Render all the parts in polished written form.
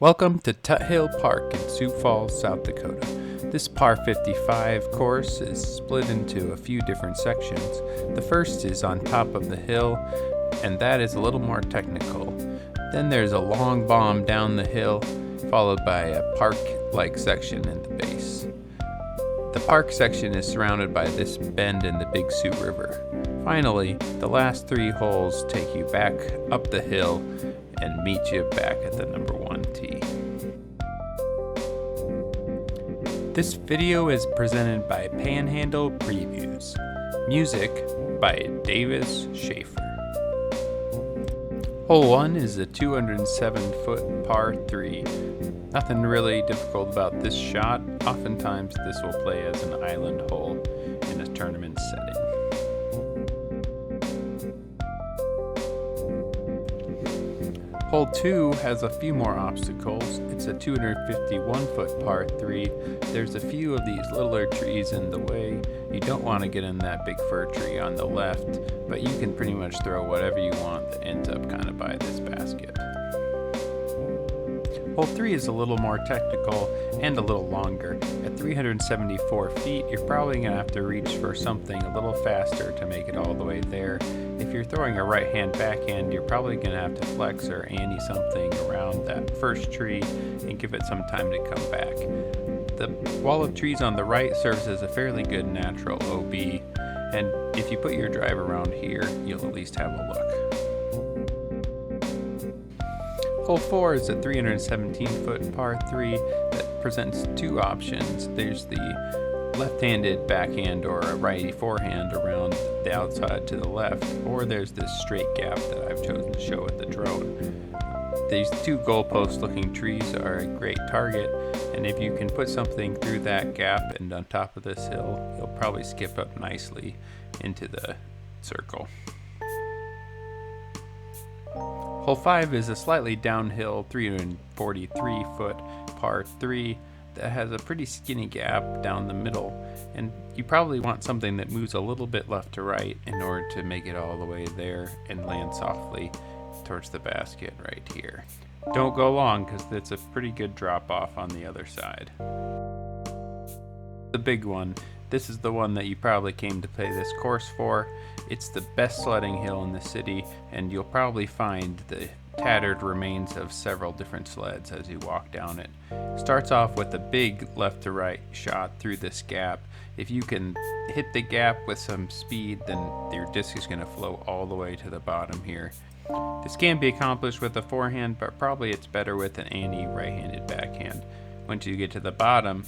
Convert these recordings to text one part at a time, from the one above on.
Welcome to Tuthill Park in Sioux Falls, South Dakota. This par 55 course is split into a few different sections. The first is on top of the hill, and that is a little more technical. Then there's a long bomb down the hill, followed by a park-like section in the base. The park section is surrounded by this bend in the Big Sioux River. Finally, the last 3 holes take you back up the hill and meet you back at the number 1 tee. This video is presented by Panhandle Previews. Music by Davis Schaefer. Hole 1 is a 207-foot par 3. Nothing really difficult about this shot. Oftentimes this will play as an island hole in a tournament setting. Hole 2 has a few more obstacles. It's a 251-foot par 3. There's a few of these littler trees in the way. You don't want to get in that big fir tree on the left, but you can pretty much throw whatever you want that ends up kind of by this basket. Hole 3 is a little more technical and a little longer. At 374 feet, you're probably going to have to reach for something a little faster to make it all the way there. If you're throwing a right-hand backhand, you're probably going to have to flex or ante something around that first tree and give it some time to come back. The wall of trees on the right serves as a fairly good natural OB, and if you put your drive around here, you'll at least have a look. Hole 4 is a 317-foot par 3 that presents 2 options. There's the left-handed backhand or a righty forehand around the outside to the left, or there's this straight gap that I've chosen to show with the drone. These 2 goalpost looking trees are a great target, and if you can put something through that gap and on top of this hill, you'll probably skip up nicely into the circle. Hole 5 is a slightly downhill 343-foot par 3 that has a pretty skinny gap down the middle, and you probably want something that moves a little bit left to right in order to make it all the way there and land softly towards the basket right here. Don't go long because it's a pretty good drop off on the other side. The big one. This is the one that you probably came to play this course for. It's the best sledding hill in the city, and you'll probably find the tattered remains of several different sleds as you walk down it. Starts off with a big left to right shot through this gap. If you can hit the gap with some speed, then your disc is going to flow all the way to the bottom here. This can be accomplished with a forehand, but probably it's better with an ante right-handed backhand. Once you get to the bottom,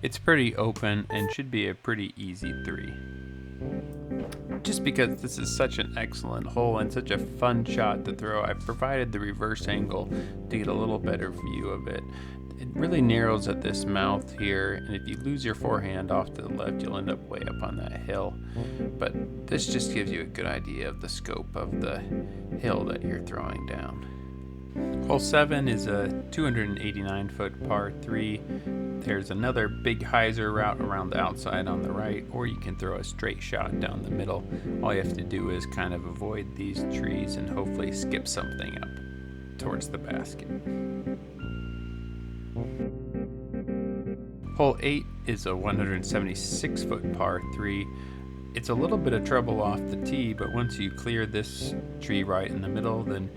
it's pretty open and should be a pretty easy 3. Just because this is such an excellent hole and such a fun shot to throw, I've provided the reverse angle to get a little better view of it. It really narrows at this mouth here, and if you lose your forehand off to the left, you'll end up way up on that hill. But this just gives you a good idea of the scope of the hill that you're throwing down. Hole 7 is a 289-foot par 3. There's another big hyzer route around the outside on the right, or you can throw a straight shot down the middle. All you have to do is kind of avoid these trees and hopefully skip something up towards the basket. Hole 8 is a 176-foot par 3. It's a little bit of trouble off the tee, but once you clear this tree right in the middle, then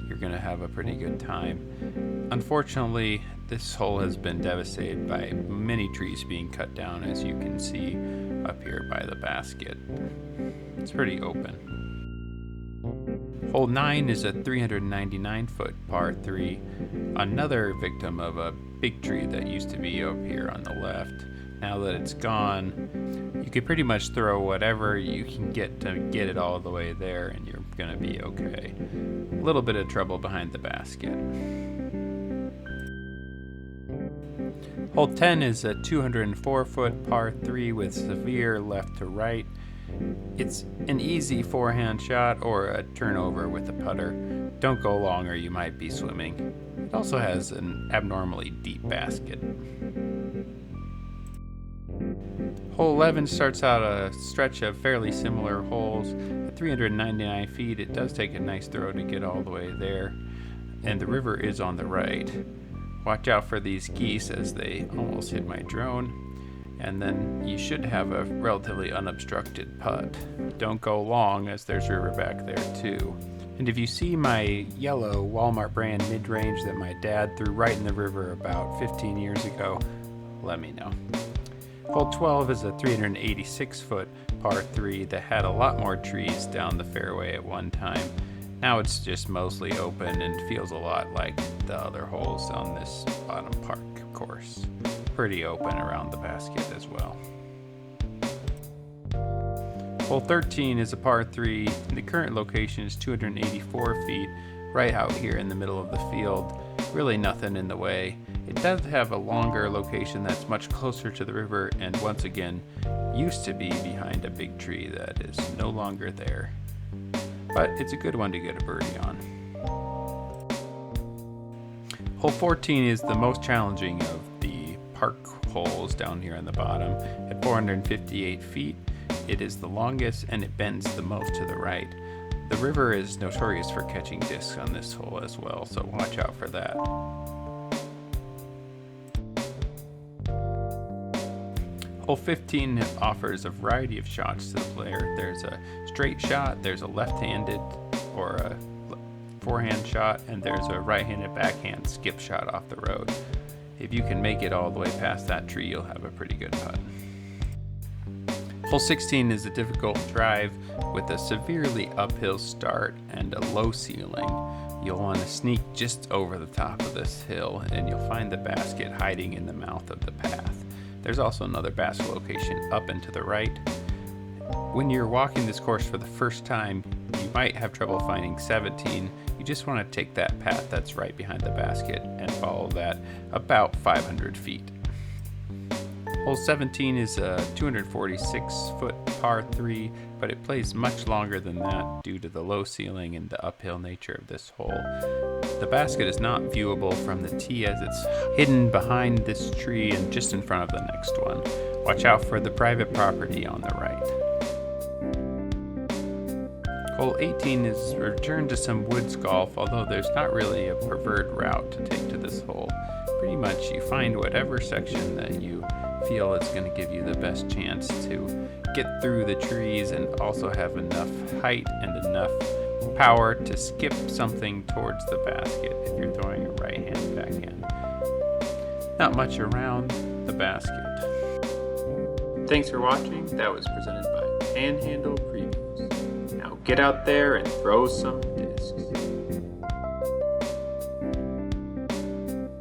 you're going to have a pretty good time. Unfortunately, this hole has been devastated by many trees being cut down, as you can see up here by the basket. It's pretty open. Hole 9 is a 399-foot par 3, another victim of a big tree that used to be up here on the left. Now that it's gone, you can pretty much throw whatever you can get to get it all the way there, and you're going to be okay. A little bit of trouble behind the basket. Hole 10 is a 204-foot par 3 with severe left to right. It's an easy forehand shot or a turnover with a putter. Don't go long or you might be swimming. It also has an abnormally deep basket. Hole 11 starts out a stretch of fairly similar holes. At 399 feet, it does take a nice throw to get all the way there, and the river is on the right. Watch out for these geese as they almost hit my drone. And then you should have a relatively unobstructed putt. Don't go long as there's river back there too. And if you see my yellow Walmart brand mid-range that my dad threw right in the river about 15 years ago, let me know. Hole 12 is a 386-foot par 3 that had a lot more trees down the fairway at one time. Now it's just mostly open and feels a lot like the other holes on this bottom park course. Pretty open around the basket as well. Hole 13 is a par 3, and the current location is 284 feet, right out here in the middle of the field. Really nothing in the way. It does have a longer location that's much closer to the river, and once again, used to be behind a big tree that is no longer there. But it's a good one to get a birdie on. Hole 14 is the most challenging of the park holes down here on the bottom. At 458 feet, it is the longest and it bends the most to the right. The river is notorious for catching discs on this hole as well, so watch out for that. Hole 15 offers a variety of shots to the player. There's a straight shot, there's a left-handed or a forehand shot, and there's a right-handed backhand skip shot off the road. If you can make it all the way past that tree, you'll have a pretty good putt. Hole 16 is a difficult drive with a severely uphill start and a low ceiling. You'll want to sneak just over the top of this hill, and you'll find the basket hiding in the mouth of the path. There's also another basket location up and to the right. When you're walking this course for the first time, you might have trouble finding 17. You just want to take that path that's right behind the basket and follow that about 500 feet. Hole 17 is a 246-foot par 3, but it plays much longer than that due to the low ceiling and the uphill nature of this hole. The basket is not viewable from the tee as it's hidden behind this tree and just in front of the next one. Watch out for the private property on the right. Hole 18 is a return to some woods golf, although there's not really a preferred route to take to this hole. Pretty much you find whatever section that you feel is going to give you the best chance to get through the trees and also have enough height and enough power to skip something towards the basket if you're throwing a right-hand backhand. Not much around the basket. Thanks for watching. That was presented by Panhandle Previews. Now get out there and throw some discs.